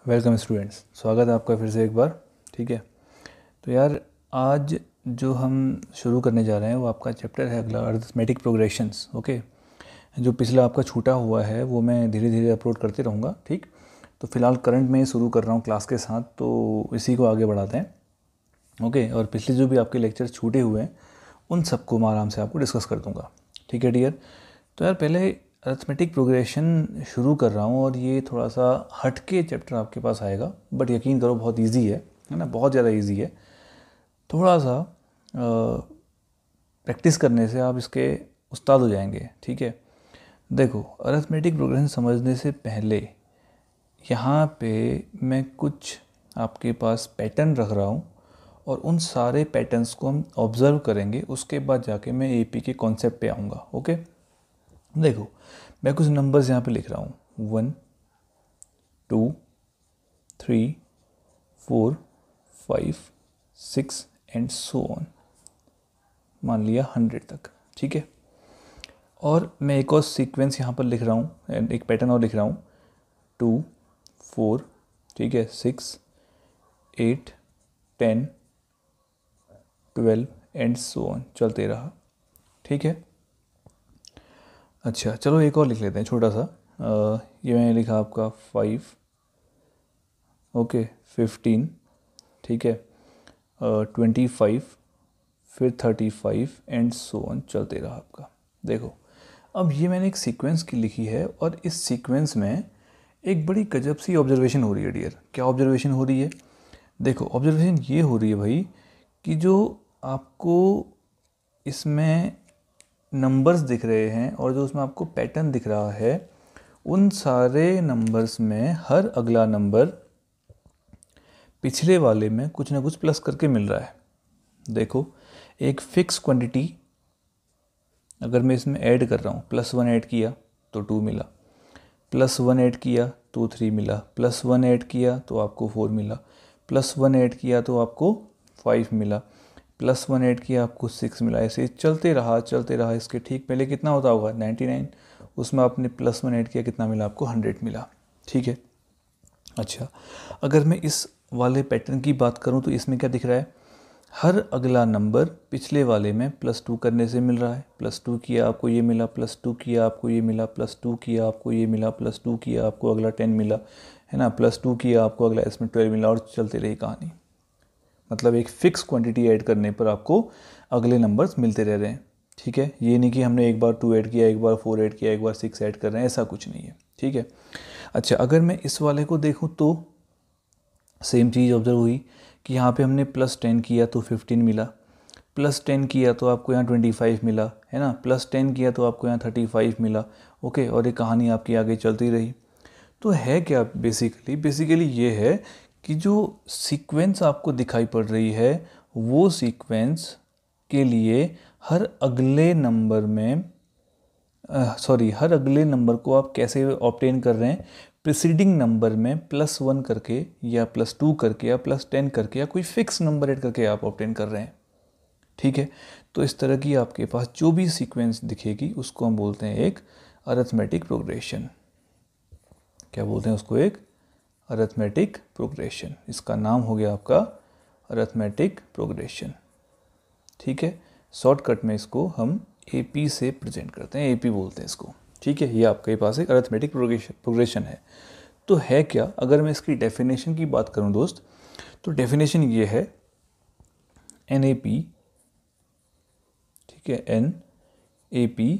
Welcome students, स्वागत है आपका फिर से एक बार। ठीक है, तो यार आज जो हम शुरू करने जा रहे हैं वो आपका चैप्टर है अगला अरिथमेटिक प्रोग्रेशंस। ओके, जो पिछला आपका छूटा हुआ है वो मैं धीरे धीरे अपलोड करते रहूँगा। ठीक, तो फिलहाल करंट में शुरू कर रहा हूँ क्लास के साथ, तो इसी को आगे बढ़ाते हैं। ओके, और पिछले जो भी आपके लेक्चर छूटे हुए हैं उन सबको मैं आराम से आपको डिस्कस कर दूँगा। ठीक है डियर, तो यार पहले अरिथमेटिक प्रोग्रेशन शुरू कर रहा हूँ और ये थोड़ा सा हटके चैप्टर आपके पास आएगा, बट यकीन करो बहुत इजी है ना, बहुत ज़्यादा इजी है। थोड़ा सा प्रैक्टिस करने से आप इसके उस्ताद हो जाएंगे। ठीक है, देखो अरिथमेटिक प्रोग्रेशन समझने से पहले यहाँ पे मैं कुछ आपके पास पैटर्न रख रहा हूँ और उन सारे पैटर्न्स को हम ऑब्ज़र्व करेंगे, उसके बाद जाके मैं एपी के कॉन्सेप्ट पे आऊँगा। ओके, देखो मैं कुछ नंबर्स यहाँ पे लिख रहा हूँ 1 2 3 4 5 6 एंड सो ऑन, मान लिया 100 तक। ठीक है, और मैं एक और सीक्वेंस यहाँ पर लिख रहा हूँ, एक पैटर्न और लिख रहा हूँ 2 4, ठीक है, 6 8 10 12 एंड सो ऑन, चलते रहा। ठीक है, अच्छा चलो एक और लिख लेते हैं छोटा सा। ये मैंने लिखा आपका 5, ओके 15, ठीक है, 25, फिर 35 एंड सो ऑन, चलते रहा आपका। देखो अब ये मैंने एक सीक्वेंस की लिखी है और इस सीक्वेंस में एक बड़ी गजब सी ऑब्जर्वेशन हो रही है डियर। क्या ऑब्जर्वेशन हो रही है? देखो ऑब्जर्वेशन ये हो रही है भाई कि जो आपको इसमें नंबर्स दिख रहे हैं और जो उसमें आपको पैटर्न दिख रहा है, उन सारे नंबर्स में हर अगला नंबर पिछले वाले में कुछ ना कुछ प्लस करके मिल रहा है। देखो एक फिक्स क्वांटिटी अगर मैं इसमें ऐड कर रहा हूँ, +1 ऐड किया तो 2 मिला, +1 ऐड किया तो 3 मिला, +1 ऐड किया तो आपको 4 मिला, +1 ऐड किया तो आपको 5 मिला, +1 ऐड किया आपको 6 मिला। ऐसे चलते रहा। इसके ठीक पहले कितना होता होगा 99, उसमें आपने +1 ऐड किया, कितना मिला आपको 100 मिला। ठीक है, अच्छा अगर मैं इस वाले पैटर्न की बात करूं तो इसमें क्या दिख रहा है, हर अगला नंबर पिछले वाले में +2 करने से मिल रहा है। +2 किया आपको ये मिला, +2 किया आपको ये मिला, +2 किया आपको ये मिला, +2 किया आपको अगला 10 मिला, है ना, +2 किया आपको अगला इसमें 12 मिला, और चलती रही कहानी। मतलब एक फ़िक्स क्वांटिटी ऐड करने पर आपको अगले नंबर्स मिलते रह रहे हैं। ठीक है, ये नहीं कि हमने एक बार 2 ऐड किया, एक बार 4 ऐड किया, एक बार 6 ऐड कर रहे हैं, ऐसा कुछ नहीं है। ठीक है, अच्छा अगर मैं इस वाले को देखूं तो सेम चीज़ ऑब्जर्व हुई कि यहाँ पे हमने +10 किया तो 15 मिला, +10 किया तो आपको यहाँ 25 मिला, है ना, +10 किया तो आपको यहाँ 35 मिला। ओके, और ये कहानी आपकी आगे चलती रही। तो है क्या बेसिकली ये है कि जो सीक्वेंस आपको दिखाई पड़ रही है वो सीक्वेंस के लिए हर अगले नंबर में हर अगले नंबर को आप कैसे ऑब्टेन कर रहे हैं, प्रीसीडिंग नंबर में +1 करके या +2 करके या +10 करके या कोई फिक्स नंबर ऐड करके आप ऑब्टेन कर रहे हैं। ठीक है, तो इस तरह की आपके पास जो भी सीक्वेंस दिखेगी उसको हम बोलते हैं एक अरिथमेटिक प्रोग्रेशन। क्या बोलते हैं उसको? एक अरिथमेटिक प्रोग्रेशन। इसका नाम हो गया आपका अरिथमेटिक प्रोग्रेशन। ठीक है, शॉर्टकट में इसको हम एपी से प्रेजेंट करते हैं, एपी बोलते हैं इसको। ठीक है, ये आपके पास एक अरिथमेटिक प्रोग्रेशन है। तो है क्या? अगर मैं इसकी डेफिनेशन की बात करूं दोस्त, तो डेफिनेशन ये है एन ए पी, ठीक है, N A P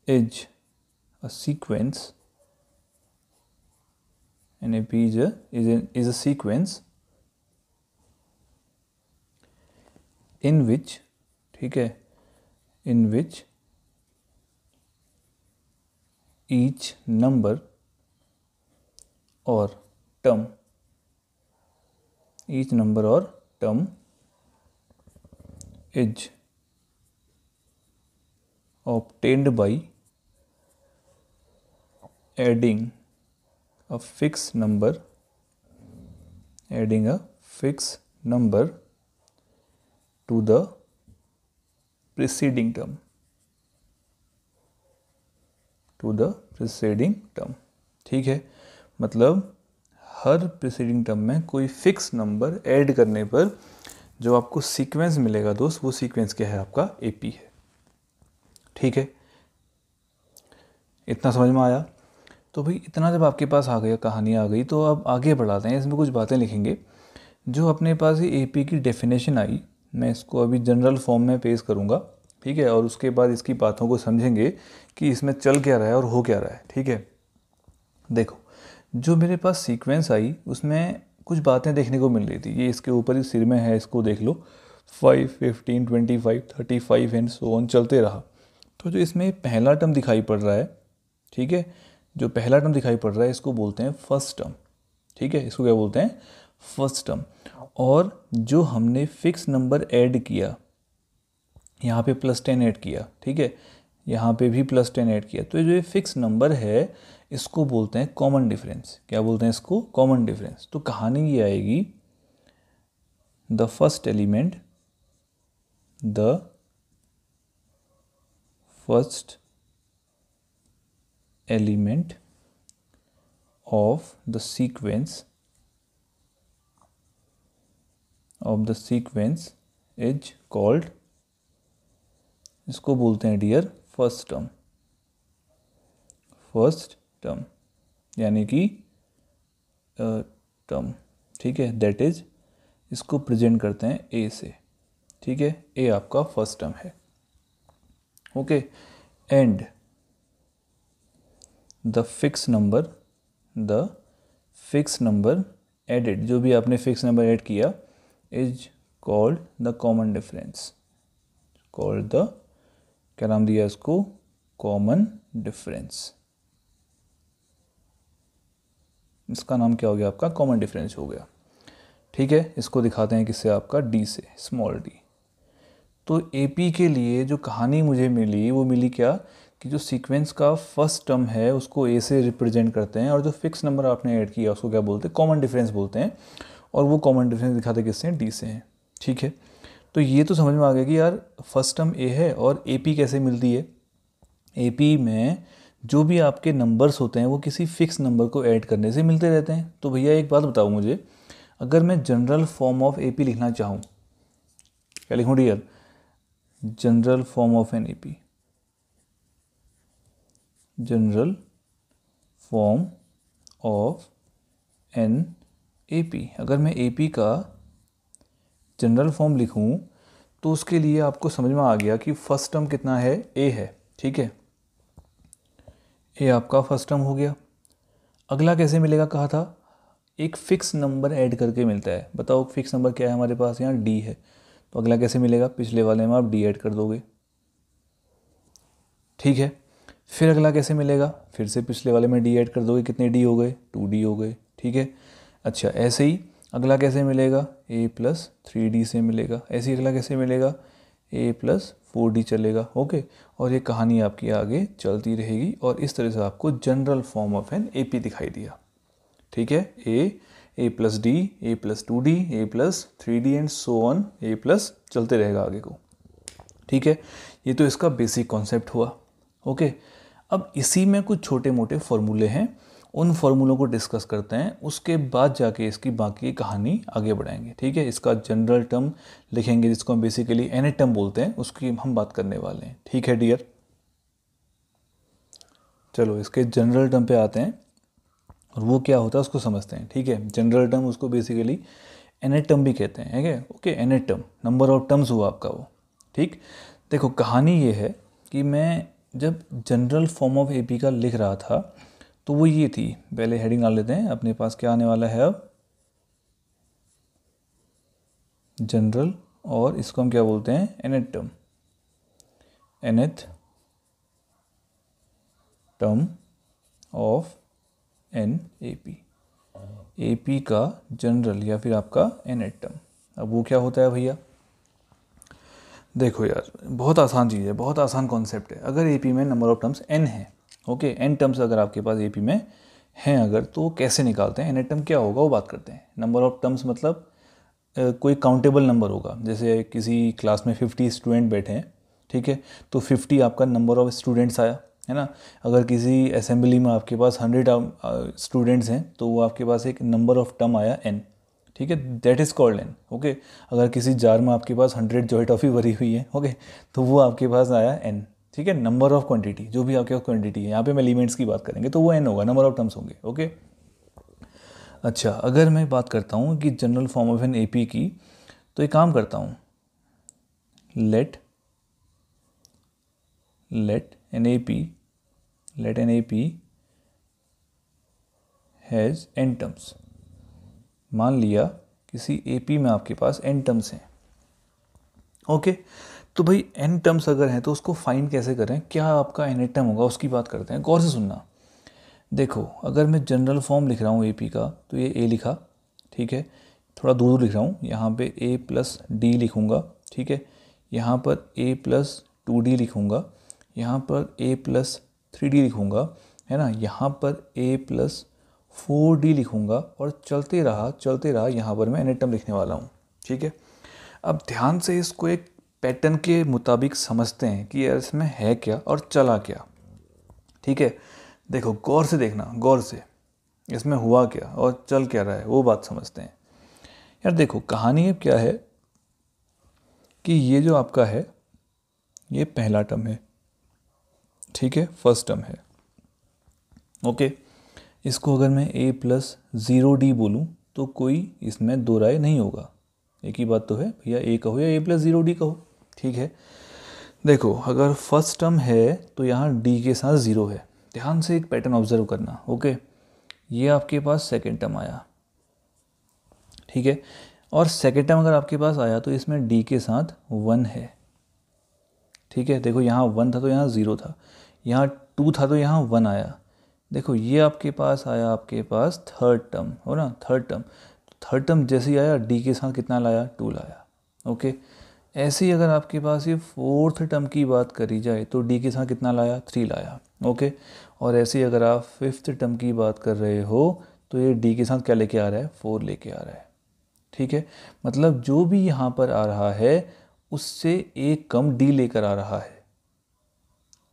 is a sequence, NAP is a sequence in which, ठीक है, in which each number or term is obtained by adding a fixed number to the preceding term, ठीक है, मतलब हर preceding term में कोई fix number add करने पर जो आपको सीक्वेंस मिलेगा दोस्त, वो सीक्वेंस क्या है, आपका एपी है। ठीक है, इतना समझ में आया? तो भाई इतना जब आपके पास आ गया, कहानी आ गई, तो अब आगे बढ़ाते हैं, इसमें कुछ बातें लिखेंगे। जो अपने पास ये एपी की डेफिनेशन आई, मैं इसको अभी जनरल फॉर्म में पेश करूँगा, ठीक है, और उसके बाद इसकी बातों को समझेंगे कि इसमें चल क्या रहा है और हो क्या रहा है। ठीक है, देखो जो मेरे पास सीक्वेंस आई उसमें कुछ बातें देखने को मिल रही थी, ये इसके ऊपर ही सिर में है, इसको देख लो, 5, 15, 25, 35 एंड सो ऑन चलते रहा। तो जो इसमें पहला टर्म दिखाई पड़ रहा है, ठीक है, जो पहला टर्म दिखाई पड़ रहा है इसको बोलते हैं फर्स्ट टर्म। ठीक है, इसको क्या बोलते हैं, फर्स्ट टर्म। और जो हमने फिक्स नंबर ऐड किया, यहाँ पे +10 ऐड किया, ठीक है, यहाँ पे भी +10 ऐड किया, तो जो ये फिक्स नंबर है इसको बोलते हैं कॉमन डिफरेंस। क्या बोलते हैं इसको, कॉमन डिफरेंस। तो कहानी ये आएगी, the first element of the sequence is called, इसको बोलते हैं डियर फर्स्ट टर्म, यानी कि टर्म। ठीक है, दैट इज, इसको प्रेजेंट करते हैं ए से। ठीक है, ए आपका फर्स्ट टर्म है। Okay, and the fix number added, जो भी आपने फिक्स नंबर ऐड किया, is called the common difference. क्या नाम दिया इसको, कॉमन डिफरेंस। इसका नाम क्या हो गया, आपका कॉमन डिफरेंस हो गया। ठीक है, इसको दिखाते हैं किससे, आपका डी से, स्मॉल डी। तो एपी के लिए जो कहानी मुझे मिली वो मिली क्या, कि जो सीक्वेंस का फर्स्ट टर्म है उसको ए से रिप्रेजेंट करते हैं, और जो फिक्स नंबर आपने ऐड किया उसको क्या बोलते हैं, कॉमन डिफरेंस बोलते हैं, और वो कॉमन डिफरेंस दिखाते किससे हैं, डी से हैं। ठीक है, तो ये तो समझ में आ गया कि यार फर्स्ट टर्म ए है और एपी कैसे मिलती है। एपी में जो भी आपके नंबर्स होते हैं वो किसी फिक्स नंबर को ऐड करने से मिलते रहते हैं। तो भैया एक बात बताओ मुझे, अगर मैं जनरल फॉर्म ऑफ एपी लिखना चाहूँ, क्या लिखूँ dear, general form of an AP, general form of an AP, अगर मैं एपी का जनरल फॉर्म लिखूं तो उसके लिए आपको समझ में आ गया कि फर्स्ट टर्म कितना है, ए है। ठीक है, ए आपका फर्स्ट टर्म हो गया। अगला कैसे मिलेगा कहा था, एक फिक्स नंबर ऐड करके मिलता है। बताओ फिक्स नंबर क्या है हमारे पास, यहाँ डी है, तो अगला कैसे मिलेगा, पिछले वाले में आप डी ऐड कर दोगे। ठीक है, फिर अगला कैसे मिलेगा, फिर से पिछले वाले में डी ऐड कर दोगे, कितने डी हो गए, 2D हो गए। ठीक है, अच्छा ऐसे ही अगला कैसे मिलेगा, a + 3D से मिलेगा। ऐसे ही अगला कैसे मिलेगा, a + 4D चलेगा। ओके, और ये कहानी आपकी आगे चलती रहेगी, और इस तरह से आपको general form of an AP दिखाई दिया। ठीक है, a + d, a + 2D, a + 3D and so on, a+ चलते रहेगा आगे को। ठीक है, ये तो इसका बेसिक कॉन्सेप्ट हुआ। ओके, अब इसी में कुछ छोटे मोटे फॉर्मूले हैं, उन फॉर्मूलों को डिस्कस करते हैं, उसके बाद जाके इसकी बाकी कहानी आगे बढ़ाएंगे। ठीक है, इसका जनरल टर्म लिखेंगे जिसको हम बेसिकली एन टर्म बोलते हैं, उसकी हम बात करने वाले हैं। ठीक है डियर, चलो इसके जनरल टर्म पे आते हैं और वो क्या होता है उसको समझते हैं। ठीक है, जनरल टर्म उसको बेसिकली एन टर्म भी कहते हैं, है okay, n term, number of terms हुआ आपका वो। ठीक, देखो कहानी ये है कि मैं जब जनरल फॉर्म ऑफ एपी का लिख रहा था तो वो ये थी, पहले हेडिंग डाल लेते हैं, अपने पास क्या आने वाला है अब, जनरल, और इसको हम क्या बोलते हैं, nth term, nth term of an AP, AP का जनरल या फिर आपका एनथ टर्म। अब वो क्या होता है भैया, देखो यार बहुत आसान चीज़ है, बहुत आसान कॉन्सेप्ट है। अगर एपी में नंबर ऑफ टर्म्स n है, ओके, n टर्म्स अगर आपके पास एपी में हैं अगर, तो कैसे निकालते हैं, n टर्म क्या होगा वो बात करते हैं। नंबर ऑफ टर्म्स मतलब कोई काउंटेबल नंबर होगा, जैसे किसी क्लास में 50 स्टूडेंट बैठे हैं, ठीक है, तो 50 आपका नंबर ऑफ स्टूडेंट्स आया, है ना। अगर किसी असेंबली में आपके पास 100 स्टूडेंट्स हैं तो वो आपके पास एक नंबर ऑफ टर्म आया n, ठीक है, that is called n। Okay, अगर किसी जार में आपके पास 100 जॉय टॉफ़ी भरी हुई है, ओके, तो वो आपके पास आया n, ठीक है, नंबर ऑफ क्वांटिटी, जो भी आपके पास क्वांटिटी है, यहाँ पे हम एलिमेंट्स की बात करेंगे तो वो n होगा, नंबर ऑफ टर्म्स होंगे। ओके, अच्छा, अगर मैं बात करता हूँ कि general form of an AP की, तो एक काम करता हूँ, let an AP has n terms. मान लिया किसी AP में आपके पास n टर्म्स हैं। ओके, तो भाई n टर्म्स अगर हैं तो उसको फाइंड कैसे करें, क्या आपका nth टर्म होगा, उसकी बात करते हैं। गौर से सुनना, देखो, अगर मैं जनरल फॉर्म लिख रहा हूँ AP का, तो ये A लिखा, ठीक है, थोड़ा दूर दूर लिख रहा हूँ, यहाँ पे A+D लिखूँगा, ठीक है, यहाँ पर A+2D लिखूँगा, यहाँ पर A+3D लिखूँगा, है ना, यहाँ पर A+4D लिखूँगा, और चलते रहा यहाँ पर मैं nth टर्म लिखने वाला हूँ, ठीक है। अब ध्यान से इसको एक पैटर्न के मुताबिक समझते हैं कि यार इसमें है क्या और चला क्या, ठीक है। देखो, गौर से देखना, गौर से, इसमें हुआ क्या और चल क्या रहा है वो बात समझते हैं। यार देखो, कहानी अब क्या है कि ये जो आपका है ये पहला टर्म है, ठीक है, फर्स्ट टर्म है। ओके, इसको अगर मैं A+0D बोलूँ तो कोई इसमें दो राय नहीं होगा, एक ही बात तो है भैया, A कहो या A+0D कहो, ठीक है। देखो, अगर फर्स्ट टर्म है तो यहाँ D के साथ 0 है। ध्यान से एक पैटर्न ऑब्जर्व करना। ओके, ये आपके पास सेकेंड टर्म आया, ठीक है, और सेकेंड टर्म अगर आपके पास आया तो इसमें D के साथ 1 है, ठीक है। देखो, यहाँ 1 था तो यहाँ 0 था, यहाँ 2 था तो यहाँ 1 आया। देखो, ये आपके पास आया, आपके पास थर्ड टर्म हो ना, थर्ड टर्म जैसे ही आया D के साथ कितना लाया, 2 लाया। ओके, ऐसे ही अगर आपके पास ये फोर्थ टर्म की बात करी जाए तो D के साथ कितना लाया, 3 लाया। ओके, और ऐसे ही अगर आप फिफ्थ टर्म की बात कर रहे हो तो ये D के साथ क्या लेके आ रहा है, 4 लेके आ रहा है, ठीक है। मतलब जो भी यहाँ पर आ रहा है उससे एक कम D लेकर आ रहा है,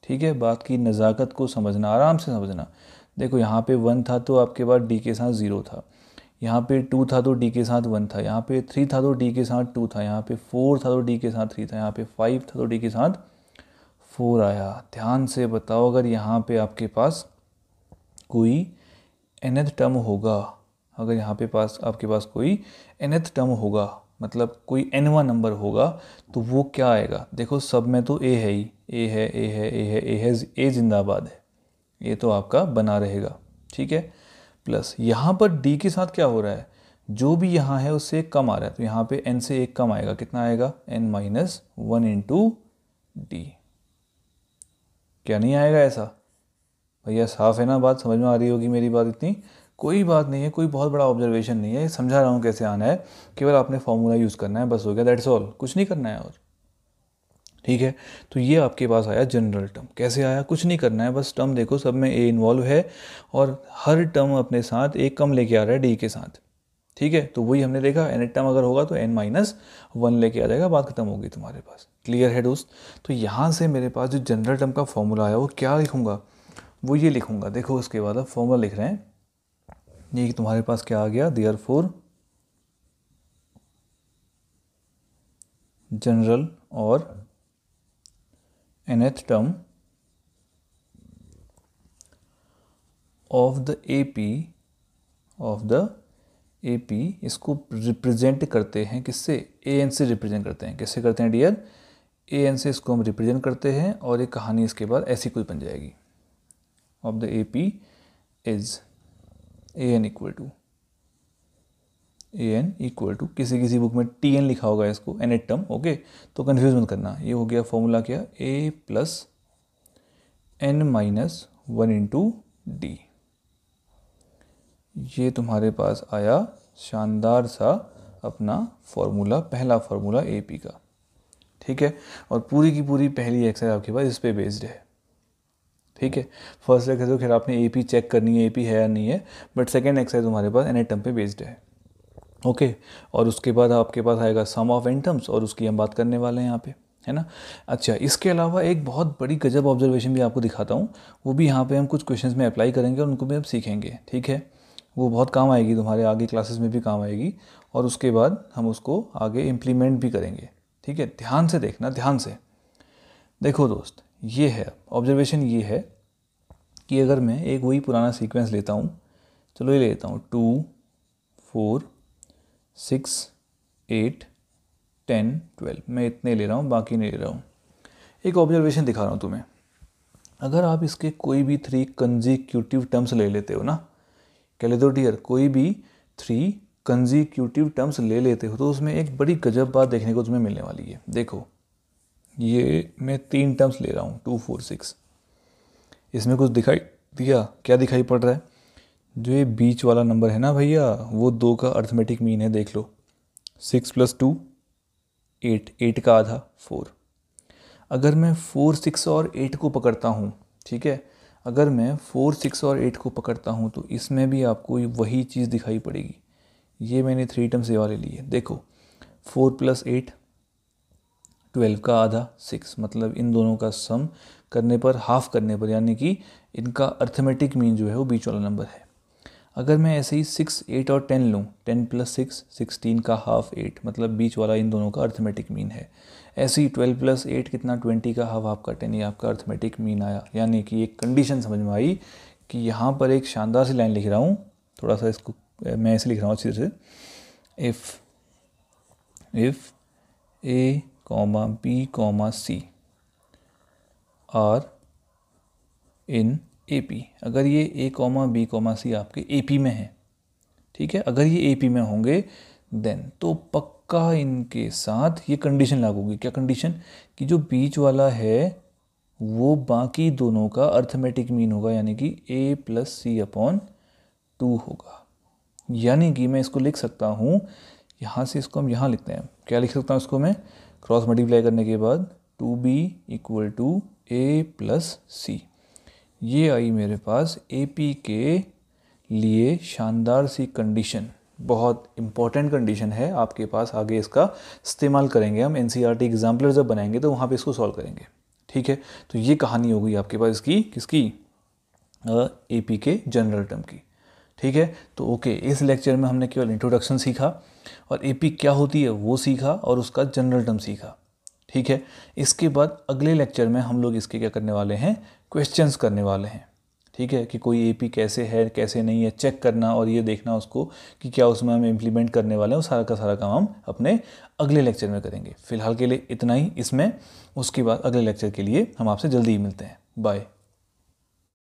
ठीक है। बात की नज़ाकत को समझना, आराम से समझना। देखो, यहाँ पे 1 था तो आपके पास D के साथ 0 था, यहाँ पे 2 था तो D के साथ 1 था, यहाँ पे 3 था तो D के साथ 2 था, यहाँ पे 4 था तो D के साथ 3 था, यहाँ पे 5 था तो D के साथ 4 आया। ध्यान से बताओ, अगर यहाँ पे आपके पास कोई nth टर्म होगा, अगर यहाँ पे पास आपके पास कोई nth टर्म होगा, मतलब कोई nवां नंबर होगा, तो वो क्या आएगा। देखो, सब में तो A है ही, A है, A है, A है, A है, A जिंदाबाद है, ये तो आपका बना रहेगा, ठीक है। प्लस यहाँ पर D के साथ क्या हो रहा है, जो भी यहाँ है उससे एक कम आ रहा है, तो यहाँ पे n से एक कम आएगा, कितना आएगा, n-1 इंटू D। क्या नहीं आएगा ऐसा भैया, साफ है ना बात, समझ में आ रही होगी मेरी बात। इतनी कोई बात नहीं है, कोई बहुत बड़ा ऑब्जर्वेशन नहीं है, समझा रहा हूँ कैसे आना है, केवल आपने फॉर्मूला यूज़ करना है, बस हो गया, दैट्स ऑल, कुछ नहीं करना है और, ठीक है। तो ये आपके पास आया जनरल टर्म। कैसे आया, कुछ नहीं करना है, बस टर्म देखो, सब में A इन्वॉल्व है और हर टर्म अपने साथ एक कम लेके आ रहा है D के साथ, ठीक है। तो वही हमने देखा, nth टर्म अगर होगा तो n-1 लेके आ जाएगा, बात खत्म होगी तुम्हारे पास। क्लियर है दोस्त। तो यहाँ से मेरे पास जो जनरल टर्म का फॉर्मूला है वो क्या लिखूँगा, वो ये लिखूँगा। देखो, उसके बाद अब फॉर्मूला लिख रहे हैं, ये तुम्हारे पास क्या आ गया, देयरफॉर जनरल और nth term of the AP इसको रिप्रेजेंट करते हैं किससे, an से रिप्रेजेंट करते हैं। किससे करते हैं डियर, an से इसको हम रिप्रेजेंट करते हैं, और एक कहानी इसके बाद ऐसी कुछ बन जाएगी, of the AP is an equal to किसी बुक में TN लिखा होगा इसको, nth टर्म, ओके, तो कन्फ्यूज मत करना। ये हो गया फॉर्मूला क्या, A+n-1 इंटू D। ये तुम्हारे पास आया शानदार सा अपना फॉर्मूला, पहला फॉर्मूला AP का, ठीक है। और पूरी की पूरी पहली एक्सरसाइज आपके पास इस पे बेस्ड है, ठीक है। फर्स्ट एक्सरसाइज तो खैर आपने AP चेक करनी है, AP है या नहीं है, बट सेकेंड एक्सरसाइज तुम्हारे पास nth टर्म पे बेस्ड है, ओके। और उसके बाद आपके पास आएगा सम ऑफ n टर्म्स, और उसकी हम बात करने वाले हैं यहाँ पे, है ना। अच्छा, इसके अलावा एक बहुत बड़ी गजब ऑब्जर्वेशन भी आपको दिखाता हूँ, वो भी यहाँ पे हम कुछ क्वेश्चंस में अप्लाई करेंगे और उनको भी हम सीखेंगे, ठीक है। वो बहुत काम आएगी, तुम्हारे आगे क्लासेस में भी काम आएगी, और उसके बाद हम उसको आगे इम्प्लीमेंट भी करेंगे, ठीक है। ध्यान से देखना, ध्यान से देखो दोस्त, ये है ऑब्जर्वेशन, ये है कि अगर मैं एक वही पुराना सीक्वेंस लेता हूँ, चलो ये लेता हूँ 2 4 6 8 10 12, मैं इतने ले रहा हूँ, बाकी नहीं ले रहा हूँ। एक ऑब्जर्वेशन दिखा रहा हूँ तुम्हें, अगर आप इसके कोई भी 3 कंजिक्यूटिव टर्म्स ले लेते हो ना, क्या लेते हो डियर, कोई भी 3 कंजिक्यूटिव टर्म्स ले लेते हो, तो उसमें एक बड़ी गजब बात देखने को तुम्हें मिलने वाली है। देखो, ये मैं 3 टर्म्स ले रहा हूँ 2 4 6, इसमें कुछ दिखाई दिया, क्या दिखाई पड़ रहा है, जो ये बीच वाला नंबर है ना भैया, वो 2 का अर्थमेटिक मीन है, देख लो 6 + 2 8, 8 का आधा 4। अगर मैं 4 6 और 8 को पकड़ता हूँ, ठीक है, अगर मैं 4 6 और 8 को पकड़ता हूँ तो इसमें भी आपको वही चीज़ दिखाई पड़ेगी। ये मैंने 3 टर्म्स ये वाले लिए, देखो 4 + 8 12 का आधा 6, मतलब इन दोनों का सम करने पर, हाफ करने पर, यानी कि इनका अर्थमेटिक मीन जो है वो बीच वाला नंबर है। अगर मैं ऐसे ही 6 8 और 10 लूँ, 10 + 6 16 का हाफ 8, मतलब बीच वाला इन दोनों का अर्थमेटिक मीन है। ऐसे ही 12 + 8 कितना, 20 का हाफ आपका 10, ये आपका अर्थमेटिक मीन आया। यानी कि एक कंडीशन समझ में आई कि यहाँ पर एक शानदार सी लाइन लिख रहा हूँ, थोड़ा सा इसको मैं ऐसे लिख रहा हूँ अच्छी तरह से, if A, B, C are in AP, अगर ये A, B, C आपके AP में है, ठीक है, अगर ये AP में होंगे देन तो पक्का इनके साथ ये कंडीशन लागू होगी। क्या कंडीशन, कि जो बीच वाला है वो बाकी दोनों का अर्थमेटिक मीन होगा, यानी कि A + C/2 होगा। यानी कि मैं इसको लिख सकता हूँ, यहाँ से इसको हम यहाँ लिखते हैं, क्या लिख सकता हूँ इसको मैं, क्रॉस मल्टीप्लाई करने के बाद 2B = A + C। ये आई मेरे पास AP के लिए शानदार सी कंडीशन, बहुत इंपॉर्टेंट कंडीशन है आपके पास। आगे इसका इस्तेमाल करेंगे हम, NCERT एग्जाम्पलर जब बनाएंगे तो वहाँ पे इसको सॉल्व करेंगे, ठीक है। तो ये कहानी हो गई आपके पास इसकी, किसकी, AP के जनरल टर्म की, ठीक है। तो ओके, इस लेक्चर में हमने केवल इंट्रोडक्शन सीखा और AP क्या होती है वो सीखा और उसका जनरल टर्म सीखा, ठीक है। इसके बाद अगले लेक्चर में हम लोग इसके क्या करने वाले हैं, क्वेश्चंस करने वाले हैं, ठीक है, कि कोई AP कैसे है कैसे नहीं है चेक करना और ये देखना उसको कि क्या उसमें हम इम्प्लीमेंट करने वाले हैं, वो सारा का सारा काम हम अपने अगले लेक्चर में करेंगे। फिलहाल के लिए इतना ही इसमें, उसके बाद अगले लेक्चर के लिए हम आपसे जल्दी ही मिलते हैं। बाय।